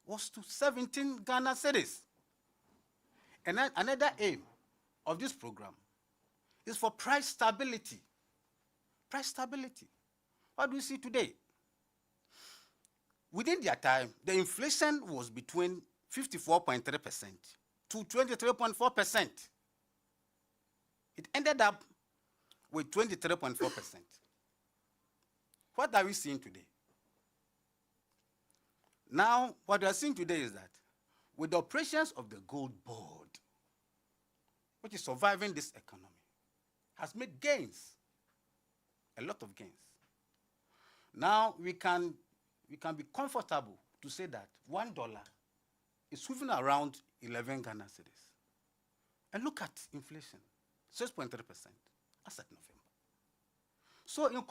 was to 17 Ghana cedis. And then another aim of this program is for price stability. Price stability. What do we see today? Within their time, the inflation was between 54.3% to 23.4%. It ended up with 23.4%. What are we seeing today? Now, what we are seeing today is that with the operations of the gold board, which is surviving this economy, has made gains, a lot of gains. Now, we can be comfortable to say that $1 is moving around 11 Ghana cedis. And look at inflation, 6.3% as at November. So in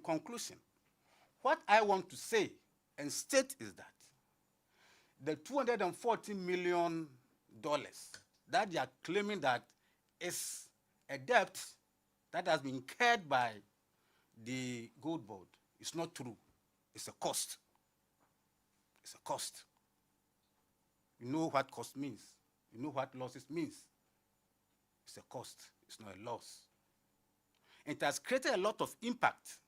conclusion, what I want to say and state is that the $240 million that they are claiming that is a debt that has been incurred by the gold board is not true. It's a cost. It's a cost. You know what cost means. You know what losses means. It's a cost. It's not a loss. It has created a lot of impact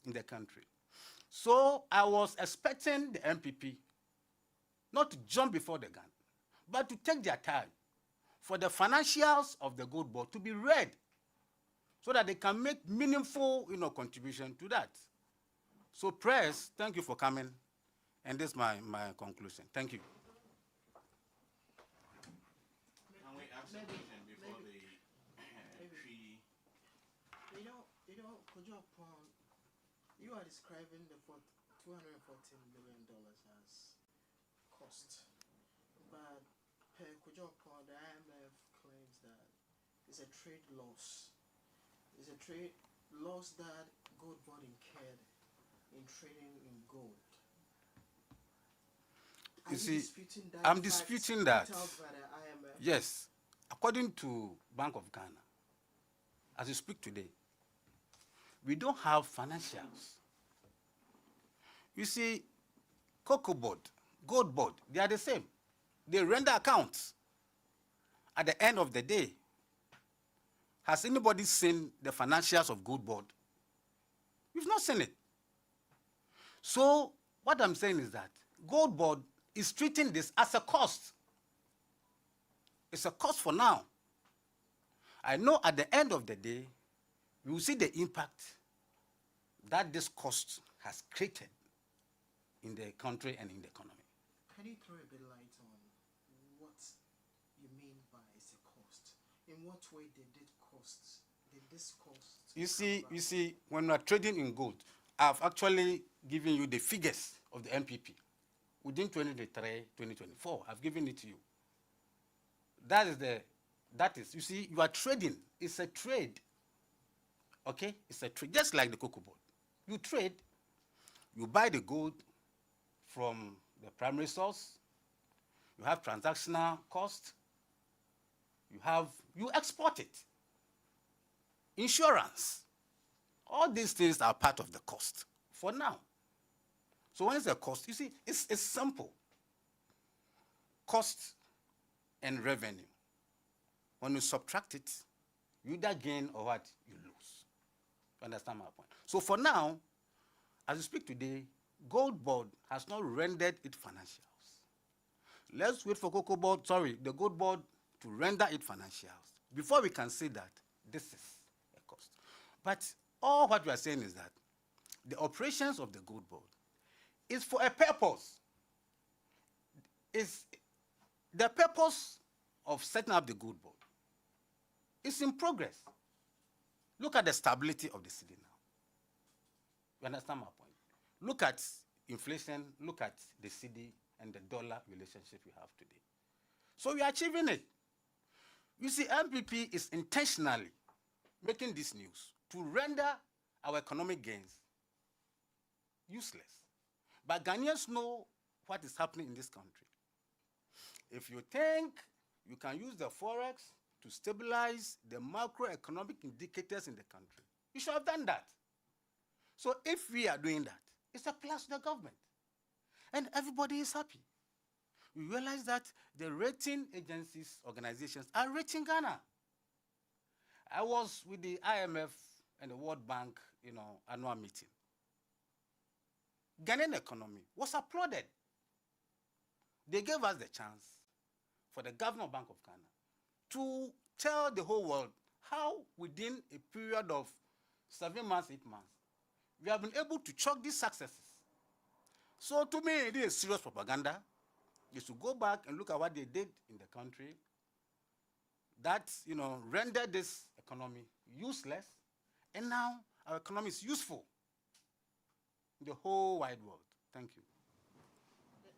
in the country. So I was expecting the MPP not to jump before the gun, but to take their time for the financials of the gold board to be read so that they can make meaningful contribution to that. So press, thank you for coming, and this is my conclusion. Thank you. Can we ask a question before the treaty? You are describing the $214 million as cost, but per Kujopon, the IMF claims that it's a trade loss. It's a trade loss that gold board incurred in trading in gold. You see, I'm disputing that. Yes, according to Bank of Ghana, as you speak today, we don't have financials. You see, cocoa board, gold board, they are the same. They render accounts. At the end of the day, has anybody seen the financials of gold board? We've not seen it. So what I'm saying is that gold board is treating this as a cost. It's a cost for now. I know at the end of the day, we will see the impact that this cost has created in the country and in the economy. Can you throw a bit light on what you mean by it's a cost? In what way did this cost? You see, when we are trading in gold, I've actually given you the figures of the MPP. Within 2023, 2024, I've given it to you. That is, you see, you are trading. It's a trade. Okay? It's a trade, just like the cocoa board. You trade, you buy the gold from the primary source, you have transactional cost, you export it. Insurance. All these things are part of the cost for now. So when it's a cost, you see, it's simple. Cost and revenue. When you subtract it, you either gain or what? You lose. You understand my point? So for now, as we speak today, gold board has not rendered its financials. Let's wait for the gold board to render its financials before we can say that this is a cost. But all what we are saying is that the operations of the gold board is for a purpose. Is the purpose of setting up the gold board is in progress. Look at the stability of the cedi now. You understand my point? Look at inflation, look at the cedi and the dollar relationship we have today. So we are achieving it. You see, MPP is intentionally making this news to render our economic gains useless. But Ghanaians know what is happening in this country. If you think you can use the forex to stabilize the macroeconomic indicators in the country, you should have done that. So if we are doing that, it's a plus to the government. and everybody is happy. We realize that the rating agencies, organizations are rating Ghana. I was with the IMF and the World Bank, annual meeting. Ghanaian economy was applauded. They gave us the chance for the Governor Bank of Ghana to tell the whole world how within a period of 7 months, 8 months, we have been able to chalk these successes. So to me, it is serious propaganda. You should go back and look at what they did in the country that, rendered this economy useless, and now our economy is useful in the whole wide world. Thank you.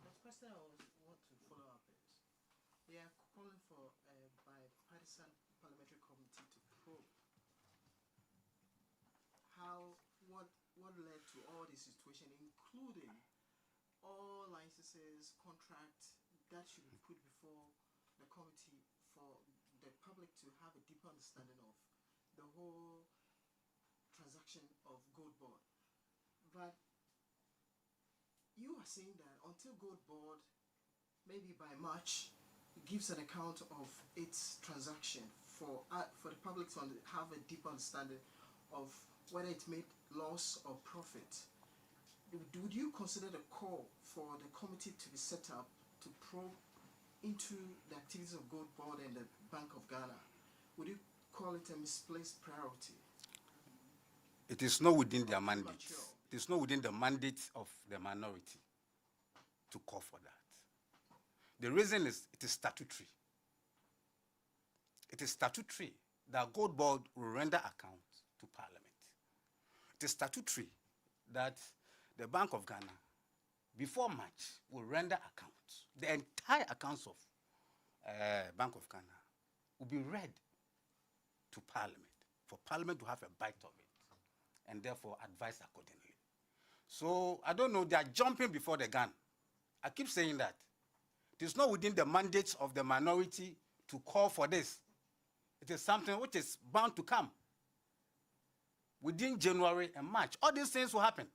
The question I want to follow up is, they are calling for a bipartisan parliamentary committee to probe what led to all this situation, including all licenses, contracts that should be put before the committee for the public to have a deeper understanding of the whole transaction of Gold Board. But you are saying that until Gold Board, maybe by March, gives an account of its transaction for the public to have a deeper understanding of whether it made loss or profit, would you consider the call for the committee to be set up to probe into the activities of Gold Board and the Bank of Ghana? Would you call it a misplaced priority? It is not within their mandate. It is not within the mandate of the minority to call for that. The reason is it is statutory. It is statutory that Gold Board will render account to Parliament. It is statutory that the Bank of Ghana, before March, will render accounts. The entire accounts of Bank of Ghana will be read to Parliament, for Parliament to have a bite of it, and therefore advise accordingly. So, I don't know, they are jumping before the gun. I keep saying that. It is not within the mandate of the minority to call for this. It is something which is bound to come within January and March. All these things will happen.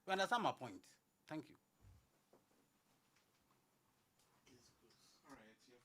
You understand my point? Thank you. All right, it's your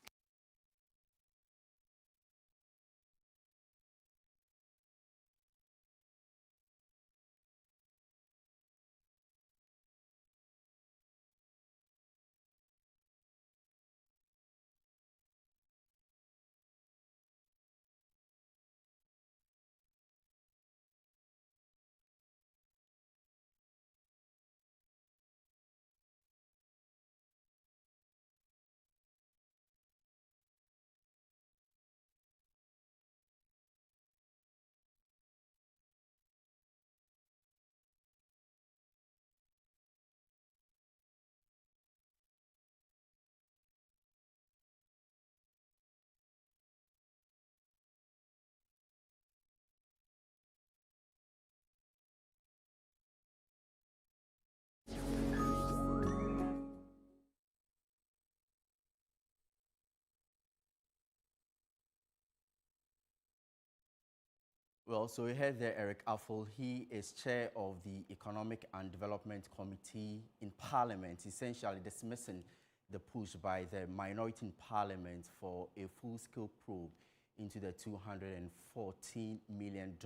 Well, so we heard there Eric Affle. He is chair of the Economic and Development Committee in Parliament, essentially dismissing the push by the minority in Parliament for a full-scale probe into the $214 million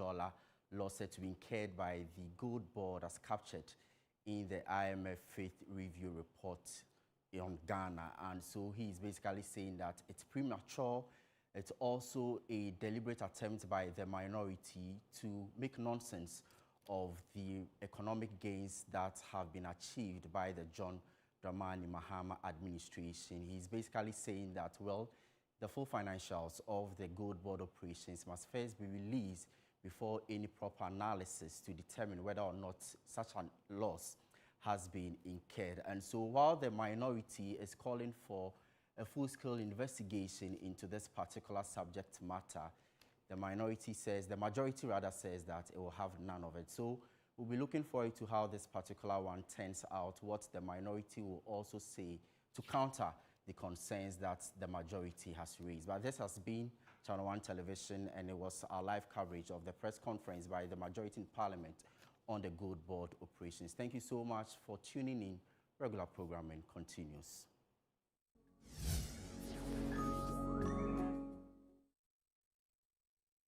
loss to be incurred by the Gold Board as captured in the IMF Faith Review report on Ghana. And so he is basically saying that it's premature. It's also a deliberate attempt by the minority to make nonsense of the economic gains that have been achieved by the John Dramani Mahama administration. He's basically saying that, well, the full financials of the Gold Board operations must first be released before any proper analysis to determine whether or not such a loss has been incurred. And so while the minority is calling for a full-scale investigation into this particular subject matter, the majority says that it will have none of it. So we'll be looking forward to how this particular one turns out, what the minority will also say to counter the concerns that the majority has raised. But this has been Channel 1 Television, and it was our live coverage of the press conference by the majority in Parliament on the Gold Board operations. Thank you so much for tuning in Regular programming continues.